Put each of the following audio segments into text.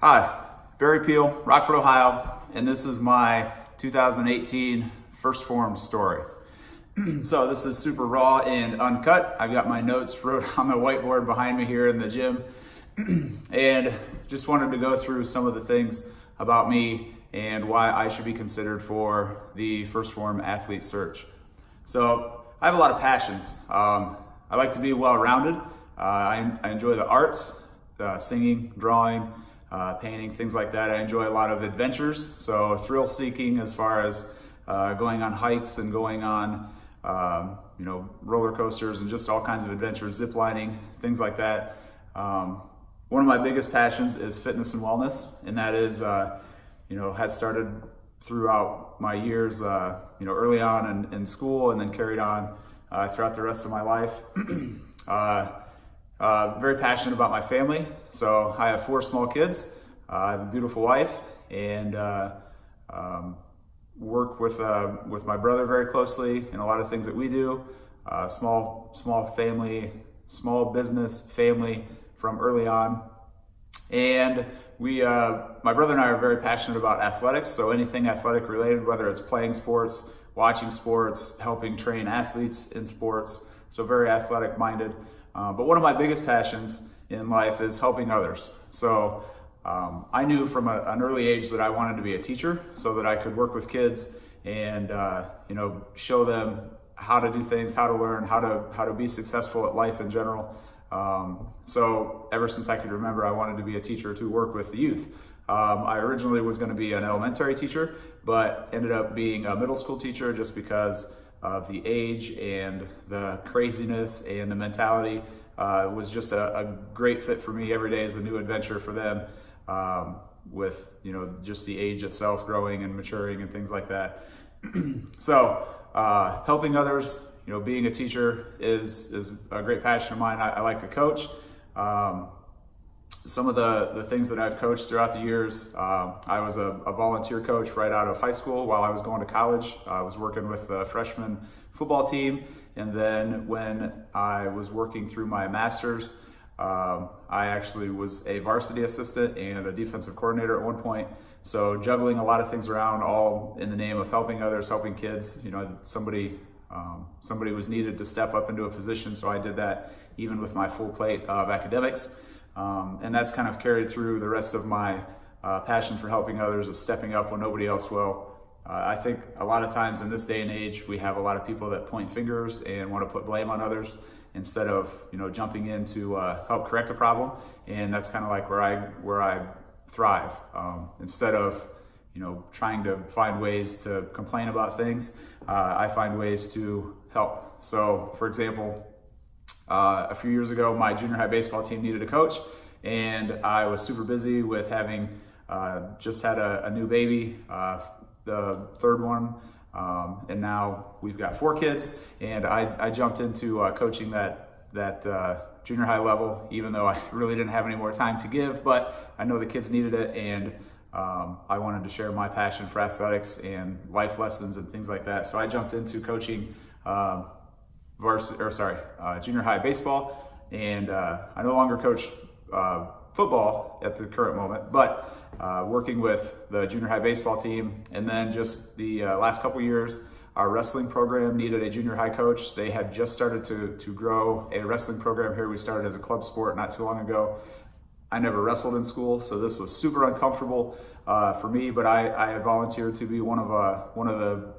Hi, Barry Peel, Rockford, Ohio, and this is my 2018 1stPhorm story. So this is super raw and uncut. I've got my notes wrote on the whiteboard behind me here in the gym, and just wanted to go through some of the things about me and why I should be considered for the 1stPhorm athlete search. So I have a lot of passions. I like to be well-rounded. I enjoy the arts, singing, drawing, painting, things like that. I enjoy a lot of adventures, so thrill seeking as far as going on hikes and going on roller coasters and just all kinds of adventures, zip lining, things like that. One of my biggest passions is fitness and wellness, and that is has started throughout my years early on in school, and then carried on throughout the rest of my life. Very passionate about my family. So I have 4 small kids. I have a beautiful wife, and work with my brother very closely in a lot of things that we do. Small family, small business family from early on. And my brother and I are very passionate about athletics. So anything athletic related, whether it's playing sports, watching sports, helping train athletes in sports. So very athletic minded. But one of my biggest passions in life is helping others. So I knew from an early age that I wanted to be a teacher so that I could work with kids and show them how to do things, how to learn, how to be successful at life in general. So ever since I could remember, I wanted to be a teacher to work with the youth. I originally was going to be an elementary teacher, but ended up being a middle school teacher just because of the age and the craziness and the mentality. Was just a great fit for me. Every day is a new adventure for them, with just the age itself growing and maturing and things like that. So helping others, being a teacher is a great passion of mine. I like to coach. Some of the things that I've coached throughout the years, I was a volunteer coach right out of high school while I was going to college. I was working with the freshman football team, and then when I was working through my master's, I actually was a varsity assistant and a defensive coordinator at one point. So juggling a lot of things around, all in the name of helping others, helping kids. Somebody was needed to step up into a position, so I did that even with my full plate of academics. And that's kind of carried through the rest of my passion for helping others, is stepping up when nobody else will. I think a lot of times in this day and age, we have a lot of people that point fingers and want to put blame on others instead of jumping in to help correct a problem. And that's kind of like where I thrive. Instead of trying to find ways to complain about things, I find ways to help. So, for example, a few years ago, my junior high baseball team needed a coach, and I was super busy with having just had a new baby, the 3rd one, and now we've got 4 kids, and I jumped into coaching that junior high level, even though I really didn't have any more time to give, but I know the kids needed it, and I wanted to share my passion for athletics and life lessons and things like that. So I jumped into coaching junior high baseball, and I no longer coach football at the current moment, but working with the junior high baseball team. And then just the last couple years, our wrestling program needed a junior high coach. They had just started to grow a wrestling program here. We started as a club sport not too long ago. I never wrestled in school, so this was super uncomfortable for me, but I had volunteered to be one of the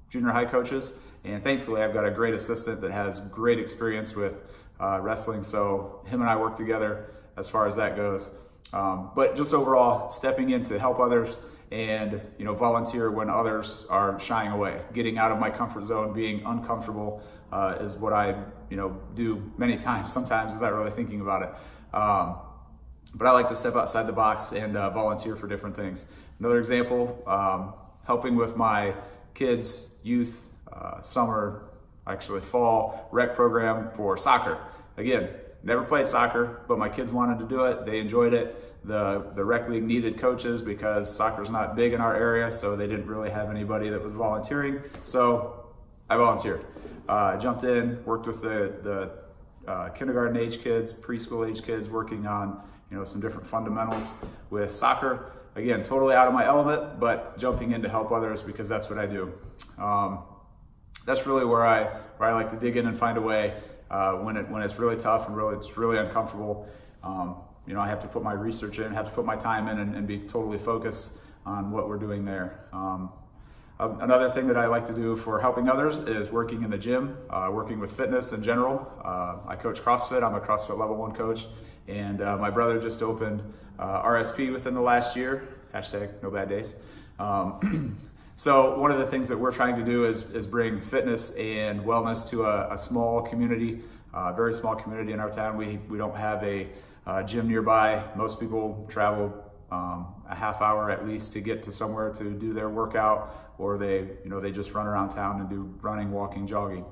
junior high coaches. And thankfully, I've got a great assistant that has great experience with wrestling. So him and I work together as far as that goes. But just overall, stepping in to help others and volunteer when others are shying away. Getting out of my comfort zone, being uncomfortable is what I do many times, sometimes without really thinking about it. But I like to step outside the box and volunteer for different things. Another example, helping with my kids' youth summer, actually fall rec program for soccer. Again, never played soccer, but my kids wanted to do it. They enjoyed it. The rec league needed coaches because soccer's not big in our area, so they didn't really have anybody that was volunteering. So I volunteered. Jumped in, worked with the kindergarten age kids, preschool age kids, working on some different fundamentals with soccer. Again, totally out of my element, but jumping in to help others because that's what I do. That's really where I like to dig in and find a way when it's really tough and it's really uncomfortable. I have to put my research in, have to put my time in, and be totally focused on what we're doing there. Another thing that I like to do for helping others is working in the gym, working with fitness in general. I coach CrossFit. I'm a CrossFit Level 1 coach, and my brother just opened RSP within the last year. Hashtag no bad days. So one of the things that we're trying to do is bring fitness and wellness to a small community, very small community in our town. We don't have a gym nearby. Most people travel a half hour at least to get to somewhere to do their workout, or they just run around town and do running, walking, jogging,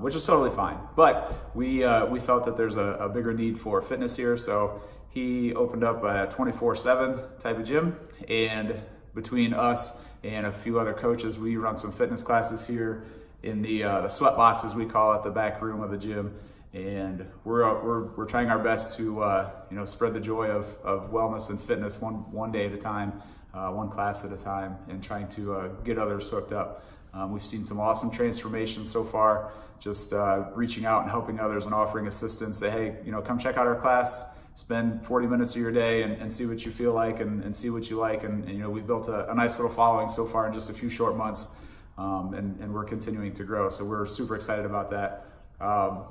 which is totally fine. But we felt that there's a bigger need for fitness here, so he opened up a 24/7 type of gym, and between us and a few other coaches, we run some fitness classes here in the sweat box, as we call it, the back room of the gym. And we're trying our best to spread the joy of wellness and fitness one day at a time, one class at a time, and trying to get others hooked up. We've seen some awesome transformations so far, just reaching out and helping others and offering assistance. Say, hey, come check out our class, spend 40 minutes of your day and see what you feel like and see what you like. And we've built a nice little following so far in just a few short months, and we're continuing to grow. So we're super excited about that.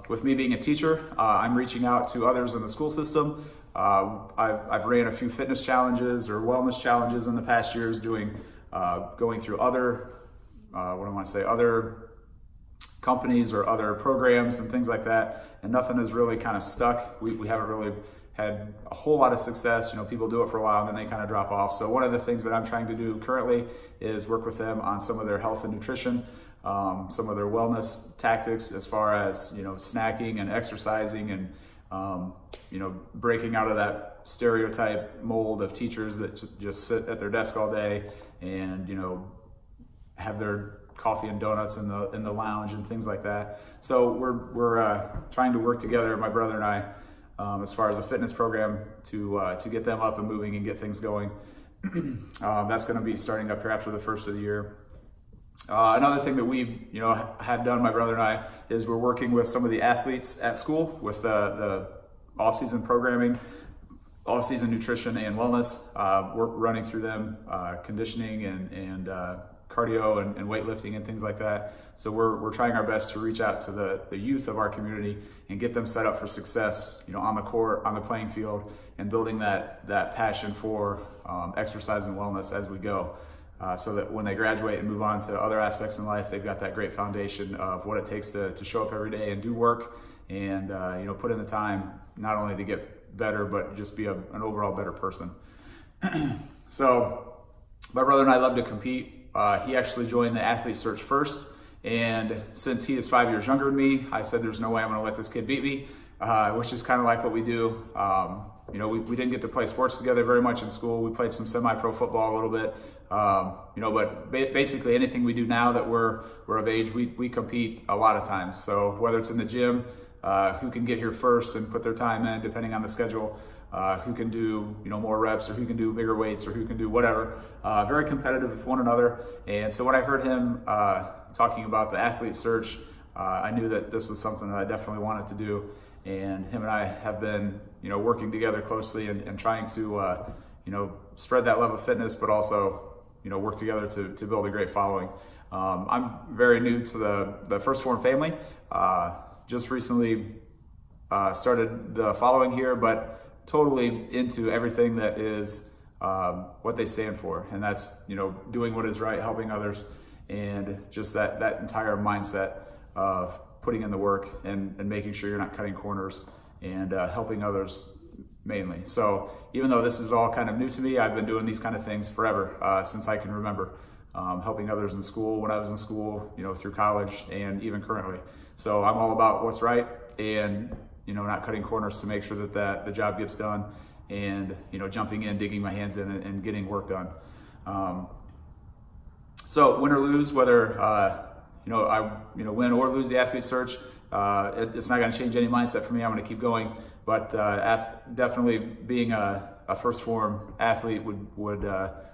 With me being a teacher, I'm reaching out to others in the school system. I've ran a few fitness challenges or wellness challenges in the past years, going through other companies or other programs and things like that, and nothing has really kind of stuck. We haven't really had a whole lot of success. People do it for a while and then they kind of drop off. So one of the things that I'm trying to do currently is work with them on some of their health and nutrition, some of their wellness tactics as far as snacking and exercising, and breaking out of that stereotype mold of teachers that just sit at their desk all day and have their coffee and donuts in the lounge and things like that. So we're trying to work together, my brother and I, as far as a fitness program to get them up and moving and get things going. That's going to be starting up here after the first of the year. Another thing that we have done, my brother and I, is we're working with some of the athletes at school with the off-season programming, off-season nutrition and wellness. We're running through them, conditioning and cardio and weightlifting and things like that. So we're trying our best to reach out to the youth of our community and get them set up for success, on the court, on the playing field, and building that passion for exercise and wellness as we go. So that when they graduate and move on to other aspects in life, they've got that great foundation of what it takes to show up every day and do work and put in the time, not only to get better, but just be an overall better person. So my brother and I love to compete. He actually joined the Athlete Search first, and since he is 5 years younger than me, I said there's no way I'm going to let this kid beat me, which is kind of like what we do. We didn't get to play sports together very much in school. We played some semi-pro football a little bit, but basically anything we do now that we're of age, we compete a lot of times. So whether it's in the gym, who can get here first and put their time in, depending on the schedule, who can do more reps, or who can do bigger weights, or who can do whatever. Very competitive with one another. And so when I heard him talking about the Athlete Search, I knew that this was something that I definitely wanted to do. And him and I have been working together closely and trying to spread that love of fitness, but also work together to build a great following. I'm very new to the 1stPhorm family. Just recently started the following here, but totally into everything that is what they stand for, and that's doing what is right, helping others, and just that entire mindset of putting in the work and making sure you're not cutting corners and helping others mainly. So even though this is all kind of new to me, I've been doing these kind of things forever, since I can remember, helping others in school, when I was in school, through college, and even currently. So I'm all about what's right, and not cutting corners to make sure that the job gets done, and jumping in, digging my hands in, and getting work done. So win or lose, whether I win or lose the Athlete Search, It's not going to change any mindset for me. I'm going to keep going. But definitely being a 1stPhorm athlete would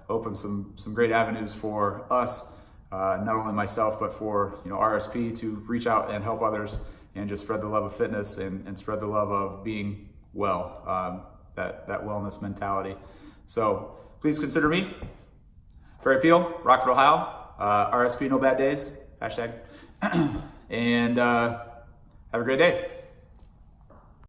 open some great avenues for us, not only myself, but for RSP to reach out and help others and just spread the love of fitness and spread the love of being well, that wellness mentality. So please consider me. Ferry Peel, Rockford, Ohio, RSP No Bad Days, hashtag, and have a great day.